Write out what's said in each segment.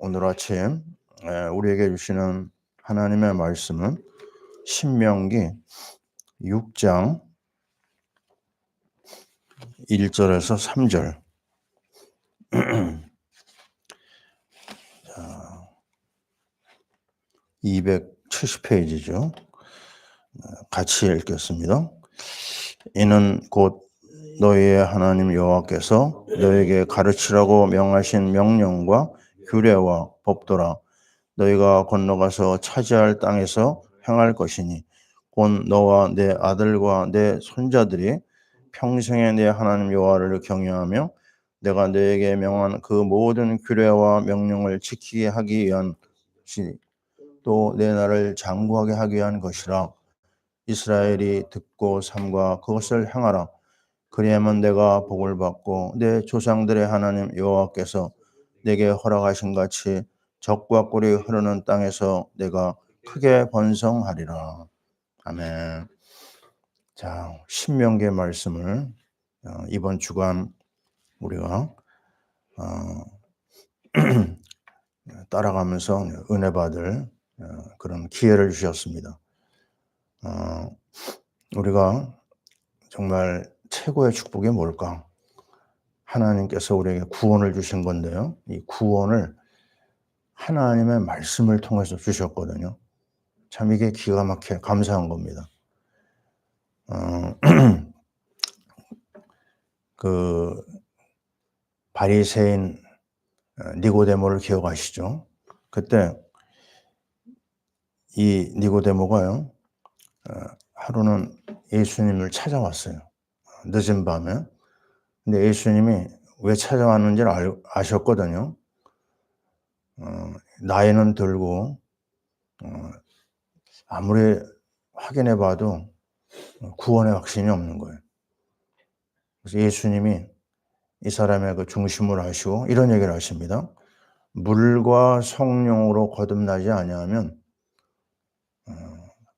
오늘 아침 우리에게 주시는 하나님의 말씀은 신명기 6장 1절에서 3절 270페이지죠. 같이 읽겠습니다. 이는 곧 너희의 하나님 여호와께서 너희에게 가르치라고 명하신 명령과 규례와 법도라. 너희가 건너가서 차지할 땅에서 행할 것이니 곧 너와 내 아들과 내 손자들이 평생에 내 하나님 여호와를 경외하며 내가 너에게 명한 그 모든 규례와 명령을 지키게 하기 위한 것이 또 내 나라를 장구하게 하기 위한 것이라. 이스라엘이 듣고 삼가 그것을 행하라. 그리하면 내가 복을 받고 내 조상들의 하나님 여호와께서 내게 허락하신 같이 적과 꿀이 흐르는 땅에서 내가 크게 번성하리라. 아멘. 자, 신명기의 말씀을 이번 주간 우리가 따라가면서 은혜 받을 그런 기회를 주셨습니다. 우리가 정말 최고의 축복이 뭘까? 하나님께서 우리에게 구원을 주신 건데요. 이 구원을 하나님의 말씀을 통해서 주셨거든요. 참 이게 기가 막혀 감사한 겁니다. 그 바리새인 니고데모를 기억하시죠? 그때 이 니고데모가요, 하루는 예수님을 찾아왔어요. 늦은 밤에. 근데 예수님이 왜 찾아왔는지를 아셨거든요. 나이는 들고 아무리 확인해 봐도 구원의 확신이 없는 거예요. 그래서 예수님이 이 사람의 그 중심을 하시고 이런 얘기를 하십니다. 물과 성령으로 거듭나지 아니하면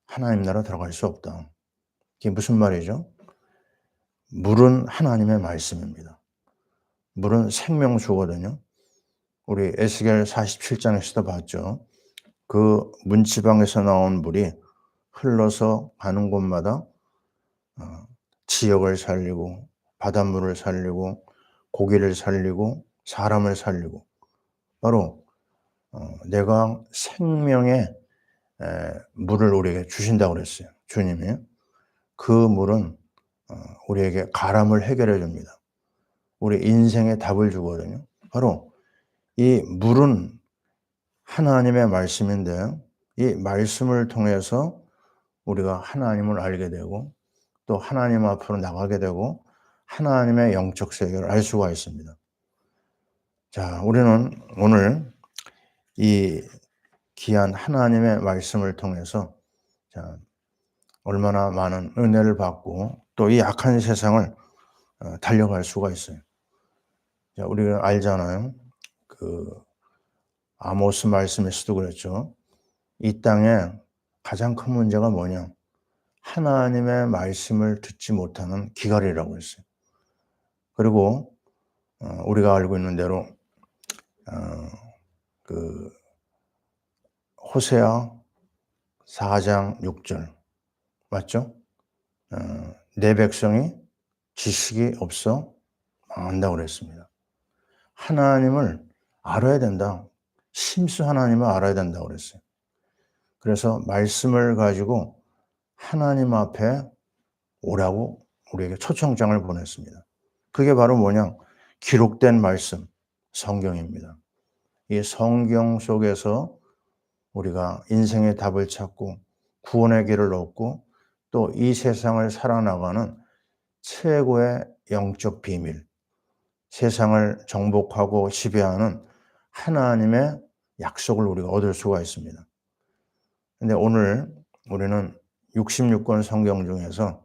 하나님 나라 들어갈 수 없다. 이게 무슨 말이죠? 물은 하나님의 말씀입니다. 물은 생명수거든요. 우리 에스겔 47장에서도 봤죠. 그 문지방에서 나온 물이 흘러서 가는 곳마다 지역을 살리고 바닷물을 살리고 고기를 살리고 사람을 살리고 바로 내가 생명의 물을 우리에게 주신다고 그랬어요. 주님이. 그 물은 우리에게 가람을 해결해 줍니다. 우리 인생의 답을 주거든요. 바로 이 물은 하나님의 말씀인데 이 말씀을 통해서 우리가 하나님을 알게 되고 또 하나님 앞으로 나가게 되고 하나님의 영적 세계를 알 수가 있습니다. 자, 우리는 오늘 이 귀한 하나님의 말씀을 통해서 자, 얼마나 많은 은혜를 받고 또 이 악한 세상을 달려갈 수가 있어요. 자, 우리가 알잖아요. 그 아모스 말씀에서도 그랬죠. 이 땅에 가장 큰 문제가 뭐냐? 하나님의 말씀을 듣지 못하는 기갈이라고 했어요. 그리고 우리가 알고 있는 대로 그 호세아 4장 6절 맞죠? 내 백성이 지식이 없어 망한다고 그랬습니다. 하나님을 알아야 된다. 심수 하나님을 알아야 된다고 그랬어요. 그래서 말씀을 가지고 하나님 앞에 오라고 우리에게 초청장을 보냈습니다. 그게 바로 뭐냐? 기록된 말씀, 성경입니다. 이 성경 속에서 우리가 인생의 답을 찾고 구원의 길을 얻고 또 이 세상을 살아나가는 최고의 영적 비밀, 세상을 정복하고 지배하는 하나님의 약속을 우리가 얻을 수가 있습니다. 근데 오늘 우리는 66권 성경 중에서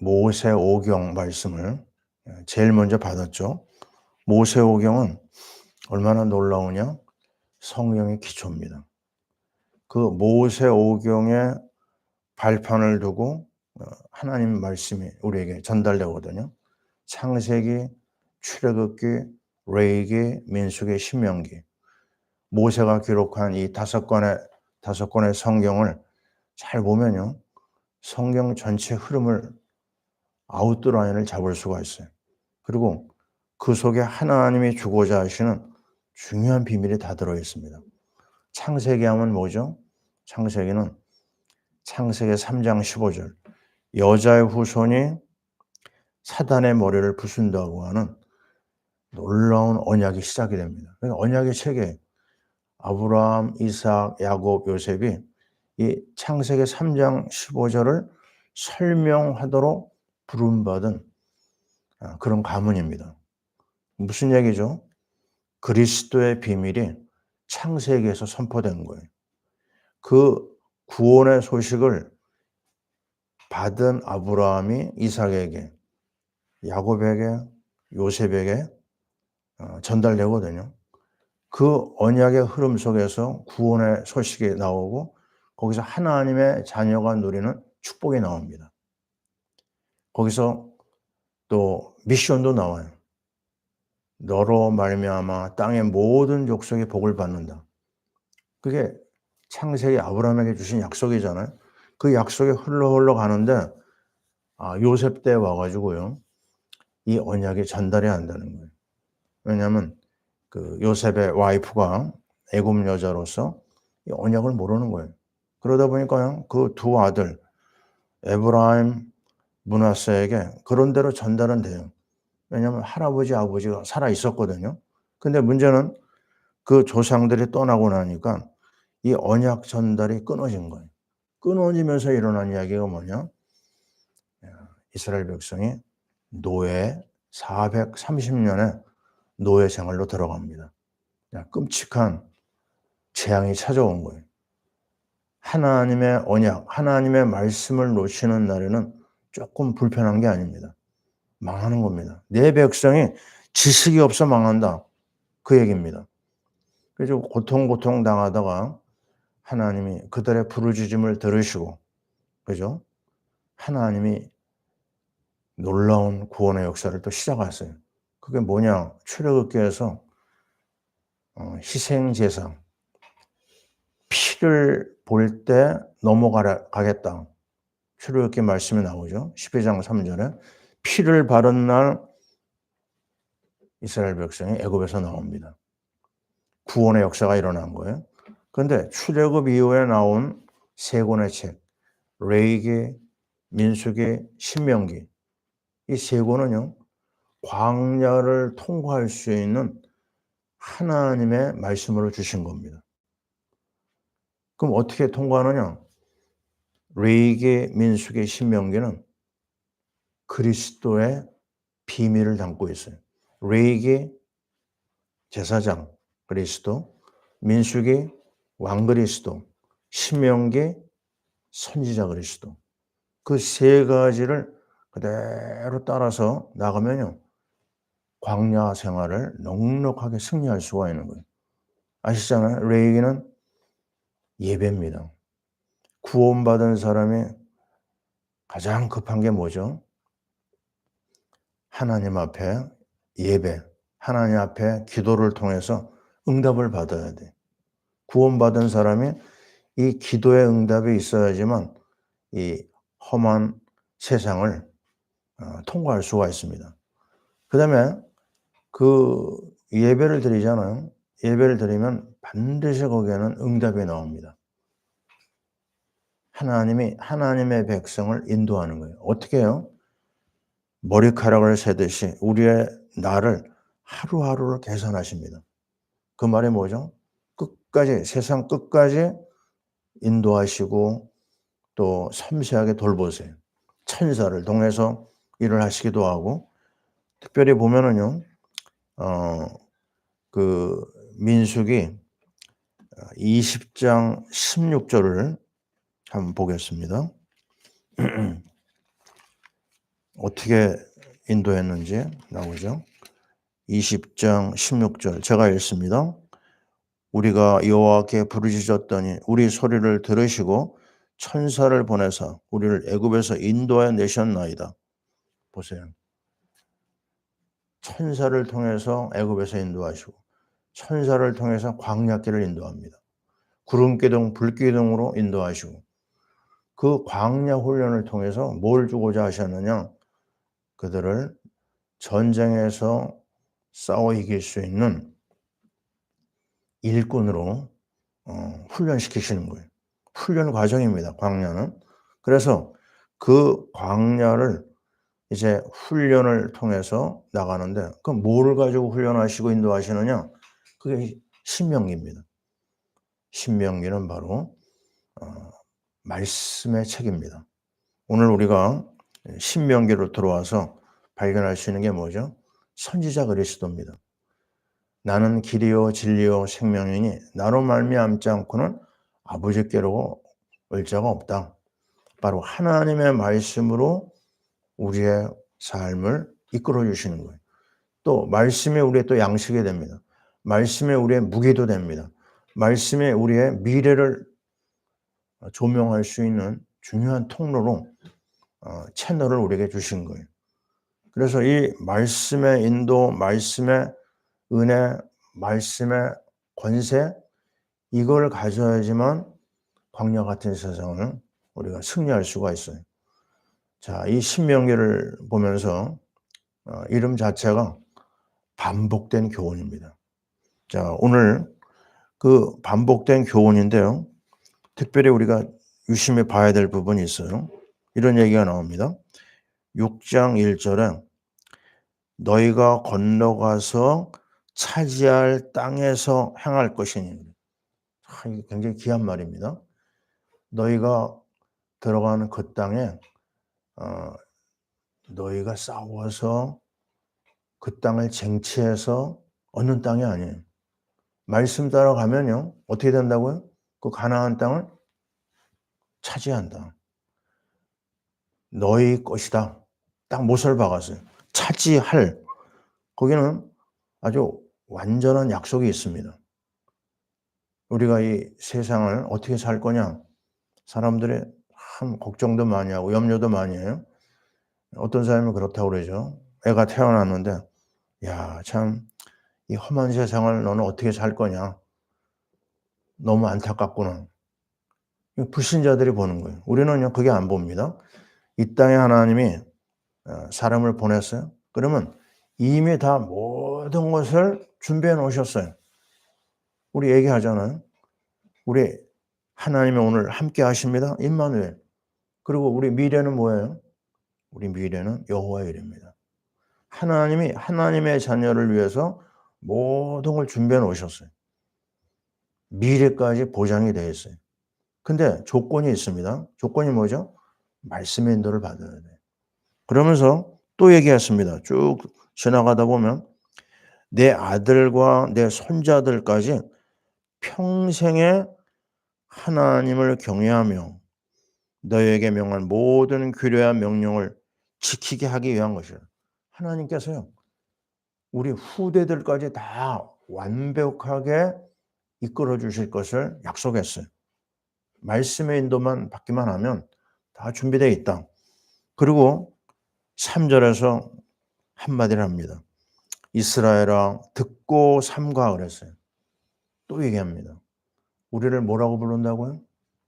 모세오경 말씀을 제일 먼저 받았죠. 모세오경은 얼마나 놀라우냐? 성령의 기초입니다. 그 모세오경의 발판을 두고 하나님 말씀이 우리에게 전달되거든요. 창세기, 출애굽기, 레위기, 민수기, 신명기, 모세가 기록한 이 다섯 권의 성경을 잘 보면요, 성경 전체 흐름을 아웃라인을 잡을 수가 있어요. 그리고 그 속에 하나님이 주고자 하시는 중요한 비밀이 다 들어 있습니다. 창세기 하면 뭐죠? 창세기는 창세기 3장 15절, 여자의 후손이 사단의 머리를 부순다고 하는 놀라운 언약이 시작이 됩니다. 그러니까 언약의 체계, 아브라함, 이삭, 야곱, 요셉이 이 창세기 3장 15절을 설명하도록 부름받은 그런 가문입니다. 무슨 얘기죠? 그리스도의 비밀이 창세기에서 선포된 거예요. 그 구원의 소식을 받은 아브라함이 이삭에게, 야곱에게, 요셉에게 전달되거든요. 그 언약의 흐름 속에서 구원의 소식이 나오고 거기서 하나님의 자녀가 누리는 축복이 나옵니다. 거기서 또 미션도 나와요. 너로 말미암아 땅의 모든 족속이 복을 받는다. 그게 창세기 아브라함에게 주신 약속이잖아요. 그 약속이 흘러 가는데 요셉 때 와가지고요, 이 언약이 전달이 안 되는 거예요. 왜냐하면 그 요셉의 와이프가 애굽 여자로서 이 언약을 모르는 거예요. 그러다 보니까 그 두 아들 에브라임, 므낫세에게 그런 대로 전달은 돼요. 왜냐하면 할아버지, 아버지가 살아 있었거든요. 근데 문제는 그 조상들이 떠나고 나니까 이 언약 전달이 끊어진 거예요. 끊어지면서 일어난 이야기가 뭐냐? 이스라엘 백성이 노예 430년의 노예 생활로 들어갑니다. 끔찍한 재앙이 찾아온 거예요. 하나님의 언약, 하나님의 말씀을 놓치는 날에는 조금 불편한 게 아닙니다. 망하는 겁니다. 내 백성이 지식이 없어 망한다. 그 얘기입니다. 그래서 고통 당하다가 하나님이 그들의 부르짖음을 들으시고, 그죠? 하나님이 놀라운 구원의 역사를 또 시작하세요. 그게 뭐냐? 출애굽기에서 희생제사, 피를 볼 때 넘어가겠다. 출애굽기 말씀이 나오죠. 12장 3절에 피를 바른 날 이스라엘 백성이 애굽에서 나옵니다. 구원의 역사가 일어난 거예요. 그런데 출애굽 이후에 나온 세 권의 책, 레위기, 민수기, 신명기, 이 세 권은요, 광야를 통과할 수 있는 하나님의 말씀으로 주신 겁니다. 그럼 어떻게 통과하느냐? 레위기, 민수기, 신명기는 그리스도의 비밀을 담고 있어요. 레위기 제사장 그리스도, 민수기 왕 그리스도, 신명기 선지자 그리스도. 그 세 가지를 그대로 따라서 나가면요, 광야 생활을 넉넉하게 승리할 수가 있는 거예요. 아시잖아요. 레위기는 예배입니다. 구원받은 사람이 가장 급한 게 뭐죠? 하나님 앞에 예배, 하나님 앞에 기도를 통해서 응답을 받아야 돼. 구원받은 사람이 이 기도의 응답이 있어야지만 이 험한 세상을 통과할 수가 있습니다. 그 다음에 그 예배를 드리잖아요. 예배를 드리면 반드시 거기에는 응답이 나옵니다. 하나님이 하나님의 백성을 인도하는 거예요. 어떻게 해요? 머리카락을 세듯이 우리의 날을 하루하루를 계산하십니다. 그 말이 뭐죠? 끝까지, 세상 끝까지 인도하시고 또 섬세하게 돌보세요. 천사를 통해서 일을 하시기도 하고, 특별히 보면은요, 그 민수기 20장 16절을 한번 보겠습니다. 어떻게 인도했는지 나오죠. 20장 16절 제가 읽습니다. 우리가 여호와께 부르짖었더니 우리 소리를 들으시고 천사를 보내사 우리를 애굽에서 인도해 내셨나이다. 보세요. 천사를 통해서 애굽에서 인도하시고 천사를 통해서 광야길을 인도합니다. 구름기둥, 불기둥으로 인도하시고 그 광야 훈련을 통해서 뭘 주고자 하셨느냐? 그들을 전쟁에서 싸워 이길 수 있는 일꾼으로 훈련시키시는 거예요. 훈련 과정입니다. 광야는. 그래서 그 광야를 이제 훈련을 통해서 나가는데 그럼 뭐를 가지고 훈련하시고 인도하시느냐? 그게 신명기입니다. 신명기는 바로 말씀의 책입니다. 오늘 우리가 신명기로 들어와서 발견할 수 있는 게 뭐죠? 선지자 그리스도입니다. 나는 길이요 진리요 생명이니 나로 말미암지 않고는 아버지께로 올 자가 없다. 바로 하나님의 말씀으로 우리의 삶을 이끌어 주시는 거예요. 또 말씀이 우리의 또 양식이 됩니다. 말씀이 우리의 무기도 됩니다. 말씀이 우리의 미래를 조명할 수 있는 중요한 통로로 채널을 우리에게 주신 거예요. 그래서 이 말씀의 인도, 말씀의 은혜, 말씀의 권세 이걸 가져야지만 광야 같은 세상을 우리가 승리할 수가 있어요. 자, 이 신명기를 보면서 이름 자체가 반복된 교훈입니다. 자, 오늘 그 반복된 교훈인데요. 특별히 우리가 유심히 봐야 될 부분이 있어요. 이런 얘기가 나옵니다. 6장 1절에 너희가 건너가서 차지할 땅에서 행할 것이니. 이게 굉장히 귀한 말입니다. 너희가 들어가는 그 땅에 너희가 싸워서 그 땅을 쟁취해서 얻는 땅이 아니에요. 말씀 따라가면요. 어떻게 된다고요? 그 가나안 땅을 차지한다. 너희 것이다. 딱 못을 박았어요. 차지할. 거기는 아주 완전한 약속이 있습니다. 우리가 이 세상을 어떻게 살 거냐? 사람들이 참 걱정도 많이 하고 염려도 많이 해요. 어떤 사람은 그렇다고 그러죠. 애가 태어났는데 야, 참 이 험한 세상을 너는 어떻게 살 거냐? 너무 안타깝구나. 불신자들이 보는 거예요. 우리는요, 그게 안 봅니다. 이 땅에 하나님이 사람을 보냈어요. 그러면 이미 다 모든 것을 준비해 놓으셨어요. 우리 얘기하잖아요. 우리 하나님이 오늘 함께 하십니다. 임마누엘. 그리고 우리 미래는 뭐예요? 우리 미래는 여호와의 일입니다. 하나님이 하나님의 자녀를 위해서 모든 걸 준비해 놓으셨어요. 미래까지 보장이 되어 있어요. 근데 조건이 있습니다. 조건이 뭐죠? 말씀의 인도를 받아야 돼요. 그러면서 또 얘기했습니다. 쭉 지나가다 보면 내 아들과 내 손자들까지 평생에 하나님을 경외하며 너희에게 명한 모든 규례와 명령을 지키게 하기 위한 것이에요. 하나님께서요. 우리 후대들까지 다 완벽하게 이끌어 주실 것을 약속했어요. 말씀의 인도만 받기만 하면 다 준비되어 있다. 그리고 3절에서 한마디를 합니다. 이스라엘아 듣고 삼가 그랬어요. 또 얘기합니다. 우리를 뭐라고 부른다고요?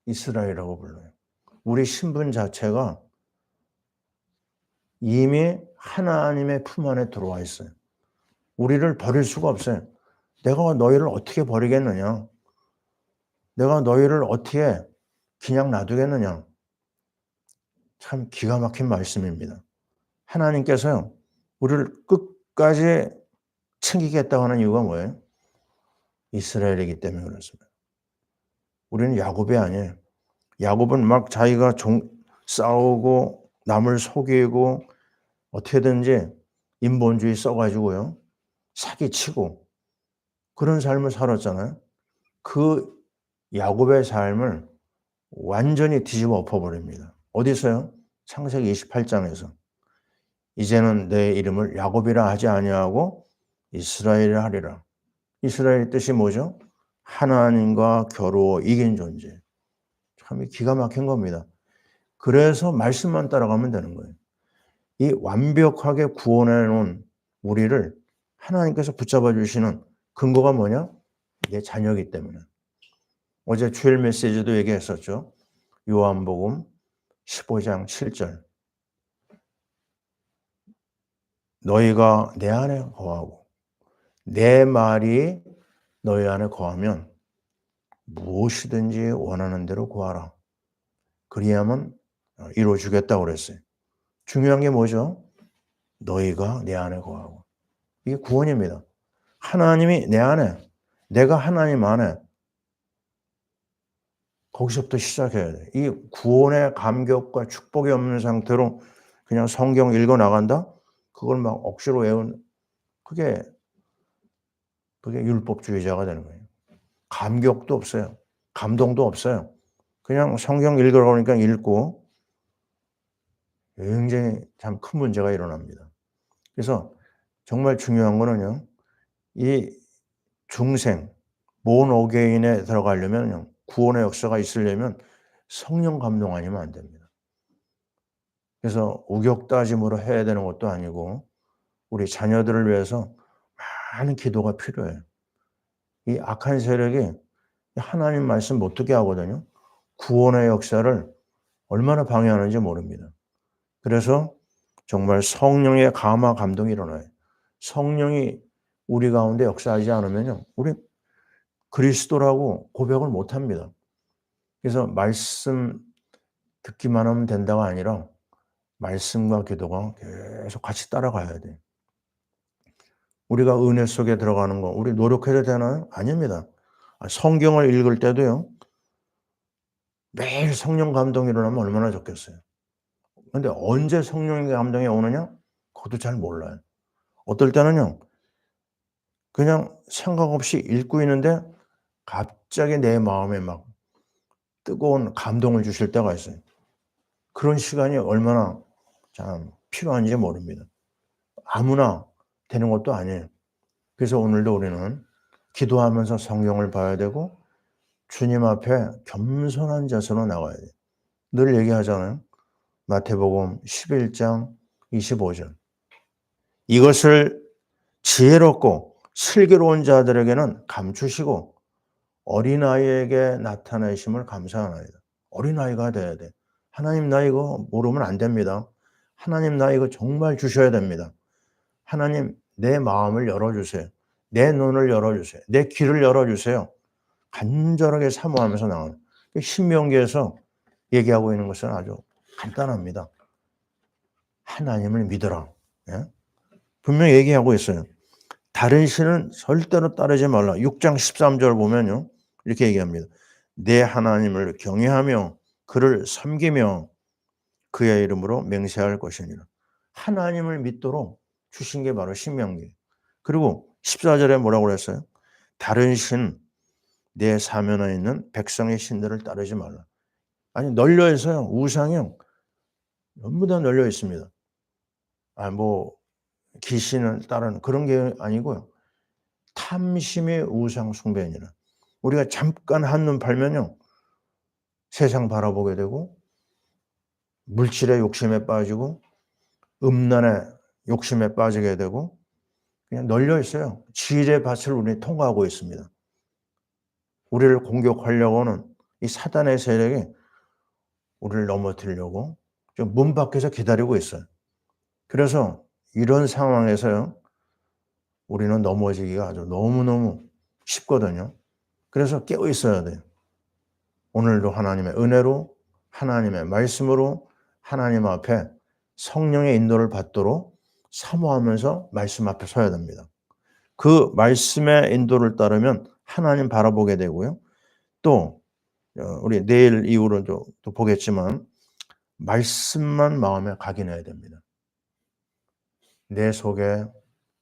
이스라엘이라고 불러요. 우리 신분 자체가 이미 하나님의 품 안에 들어와 있어요. 우리를 버릴 수가 없어요. 내가 너희를 어떻게 버리겠느냐? 내가 너희를 어떻게 그냥 놔두겠느냐? 참 기가 막힌 말씀입니다. 하나님께서요. 우리를 끝까지 챙기겠다고 하는 이유가 뭐예요? 이스라엘이기 때문에 그렇습니다. 우리는 야곱이 아니에요. 야곱은 막 자기가 싸우고 남을 속이고 어떻게든지 인본주의 써가지고요. 사기치고 그런 삶을 살았잖아요. 그 야곱의 삶을 완전히 뒤집어 엎어버립니다. 어디서요? 창세기 28장에서 이제는 내 이름을 야곱이라 하지 아니하고 이스라엘이라 하리라. 이스라엘의 뜻이 뭐죠? 하나님과 겨루어 이긴 존재. 참 기가 막힌 겁니다. 그래서 말씀만 따라가면 되는 거예요. 이 완벽하게 구원해 놓은 우리를 하나님께서 붙잡아 주시는 근거가 뭐냐? 내 자녀이기 때문에. 어제 주일 메시지도 얘기했었죠. 요한복음 15장 7절. 너희가 내 안에 거하고 내 말이 너희 안에 거하면 무엇이든지 원하는 대로 구하라. 그리하면 이루어주겠다고 그랬어요. 중요한 게 뭐죠? 너희가 내 안에 거하고. 이게 구원입니다. 하나님이 내 안에, 내가 하나님 안에, 거기서부터 시작해야 돼. 이 구원의 감격과 축복이 없는 상태로 그냥 성경 읽어 나간다? 그걸 막 억지로 그게 율법주의자가 되는 거예요. 감격도 없어요. 감동도 없어요. 그냥 성경 읽으라니까 읽고 굉장히 참 큰 문제가 일어납니다. 그래서 정말 중요한 거는요. 이 중생, 본 어게인에 들어가려면 구원의 역사가 있으려면 성령 감동 아니면 안 됩니다. 그래서 우격다짐으로 해야 되는 것도 아니고 우리 자녀들을 위해서 많은 기도가 필요해요. 이 악한 세력이 하나님 말씀 못 듣게 하거든요. 구원의 역사를 얼마나 방해하는지 모릅니다. 그래서 정말 성령의 감화 감동이 일어나요. 성령이 우리 가운데 역사하지 않으면요. 우리 그리스도라고 고백을 못 합니다. 그래서 말씀 듣기만 하면 된다가 아니라 말씀과 기도가 계속 같이 따라가야 돼. 우리가 은혜 속에 들어가는 거 우리 노력해야 되나요? 아닙니다. 성경을 읽을 때도요. 매일 성령 감동이 일어나면 얼마나 좋겠어요. 그런데 언제 성령의 감동이 오느냐? 그것도 잘 몰라요. 어떨 때는요. 그냥 생각 없이 읽고 있는데 갑자기 내 마음에 막 뜨거운 감동을 주실 때가 있어요. 그런 시간이 얼마나 참 필요한지 모릅니다. 아무나 되는 것도 아니에요. 그래서 오늘도 우리는 기도하면서 성경을 봐야 되고 주님 앞에 겸손한 자세로 나가야 돼요. 늘 얘기하잖아요. 마태복음 11장 25절. 이것을 지혜롭고 슬기로운 자들에게는 감추시고 어린아이에게 나타내심을 감사하나이다. 어린아이가 돼야 돼. 하나님 나 이거 모르면 안 됩니다. 하나님 나 이거 정말 주셔야 됩니다. 하나님 내 마음을 열어주세요. 내 눈을 열어주세요. 내 귀를 열어주세요. 간절하게 사모하면서 나오는 신명기에서 얘기하고 있는 것은 아주 간단합니다. 하나님을 믿어라. 예? 분명히 얘기하고 있어요. 다른 신은 절대로 따르지 말라. 6장 13절 보면요. 이렇게 얘기합니다. 내 하나님을 경외하며 그를 섬기며 그의 이름으로 맹세할 것이니라. 하나님을 믿도록 주신 게 바로 신명기. 그리고 14절에 뭐라고 그랬어요? 다른 신, 내 사면에 있는 백성의 신들을 따르지 말라. 아니 널려 있어요. 우상이요. 전부 다 널려 있습니다. 귀신을 따르는 그런 게 아니고요. 탐심의 우상 숭배니라. 우리가 잠깐 한눈 팔면요. 세상 바라보게 되고 물질의 욕심에 빠지고 음란의 욕심에 빠지게 되고 그냥 널려 있어요. 지혜의 밭을 우리 통과하고 있습니다. 우리를 공격하려고 하는 이 사단의 세력이 우리를 넘어뜨리려고 좀 문 밖에서 기다리고 있어요. 그래서 이런 상황에서요. 우리는 넘어지기가 아주 너무너무 쉽거든요. 그래서 깨어 있어야 돼요. 오늘도 하나님의 은혜로 하나님의 말씀으로 하나님 앞에 성령의 인도를 받도록 사모하면서 말씀 앞에 서야 됩니다. 그 말씀의 인도를 따르면 하나님 바라보게 되고요. 또 우리 내일 이후로 또 보겠지만 말씀만 마음에 각인해야 됩니다. 내 속에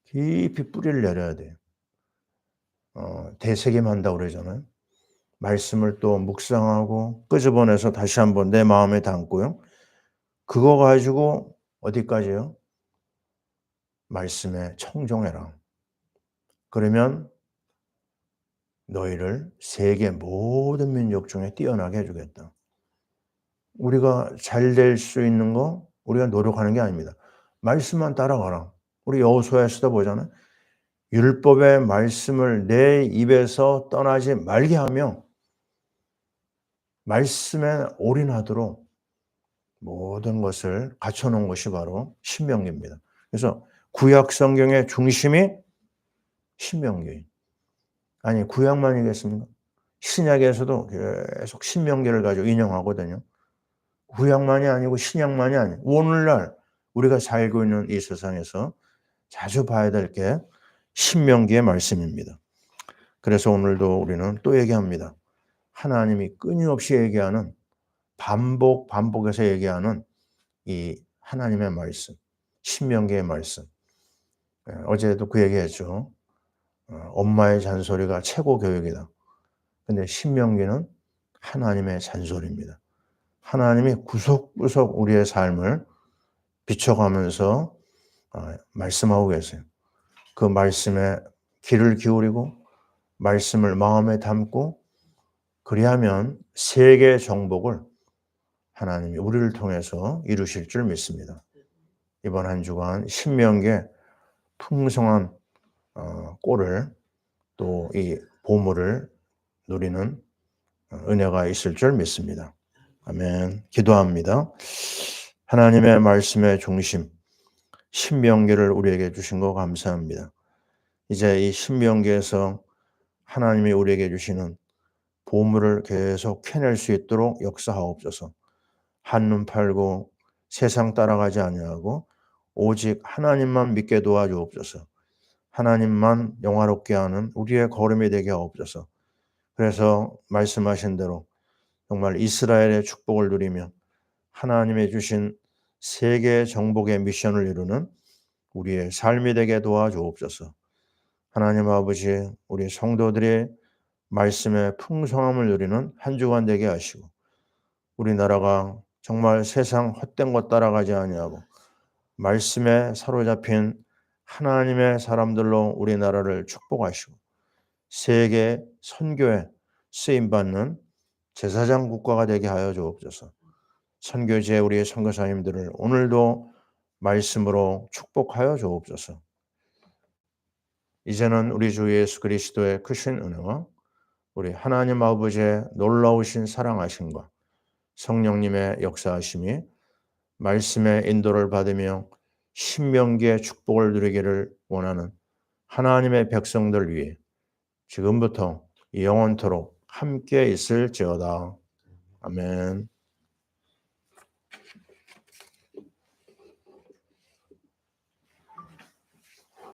깊이 뿌리를 내려야 돼요. 되새김한다고 그러잖아요. 말씀을 또 묵상하고 끄집어내서 다시 한번 내 마음에 담고요. 그거 가지고 어디까지요? 말씀에 청종해라. 그러면 너희를 세계 모든 민족 중에 뛰어나게 해주겠다. 우리가 잘 될 수 있는 거 우리가 노력하는 게 아닙니다. 말씀만 따라가라. 우리 여호수아에서도 보잖아요. 율법의 말씀을 내 입에서 떠나지 말게 하며 말씀에 올인하도록 모든 것을 갖춰 놓은 것이 바로 신명기입니다. 그래서 구약 성경의 중심이 신명기. 아니 구약만이겠습니까? 신약에서도 계속 신명기를 가지고 인용하거든요. 구약만이 아니고 신약만이 아니고 오늘날 우리가 살고 있는 이 세상에서 자주 봐야 될 게 신명기의 말씀입니다. 그래서 오늘도 우리는 또 얘기합니다. 하나님이 끊임없이 얘기하는 반복해서 얘기하는 이 하나님의 말씀, 신명기의 말씀. 어제도 그 얘기했죠. 엄마의 잔소리가 최고 교육이다. 근데 신명기는 하나님의 잔소리입니다. 하나님이 구석구석 우리의 삶을 비춰가면서 말씀하고 계세요. 그 말씀에 귀를 기울이고 말씀을 마음에 담고 그리하면 세계 정복을 하나님이 우리를 통해서 이루실 줄 믿습니다. 이번 한 주간 신명기의 풍성한 꼴을 또 이 보물을 누리는 은혜가 있을 줄 믿습니다. 아멘. 기도합니다. 하나님의 말씀의 중심 신명기를 우리에게 주신 거 감사합니다. 이제 이 신명기에서 하나님이 우리에게 주시는 보물을 계속 캐낼 수 있도록 역사하옵소서. 한눈 팔고 세상 따라가지 아니하고 오직 하나님만 믿게 도와주옵소서. 하나님만 영화롭게 하는 우리의 걸음이 되게 하옵소서. 그래서 말씀하신 대로 정말 이스라엘의 축복을 누리며 하나님의 주신 세계 정복의 미션을 이루는 우리의 삶이 되게 도와주옵소서. 하나님 아버지, 우리 성도들의 말씀의 풍성함을 누리는 한 주간 되게 하시고 우리나라가 정말 세상 헛된 것 따라가지 아니하고 말씀에 사로잡힌 하나님의 사람들로 우리나라를 축복하시고 세계 선교에 쓰임받는 제사장 국가가 되게 하여 주옵소서. 선교지의 우리 선교사님들을 오늘도 말씀으로 축복하여 주옵소서. 이제는 우리 주 예수 그리스도의 크신 은혜와 우리 하나님 아버지의 놀라우신 사랑하심과 성령님의 역사하심이 말씀의 인도를 받으며 신명기의 축복을 누리기를 원하는 하나님의 백성들 위해 지금부터 영원토록 함께 있을지어다. 아멘.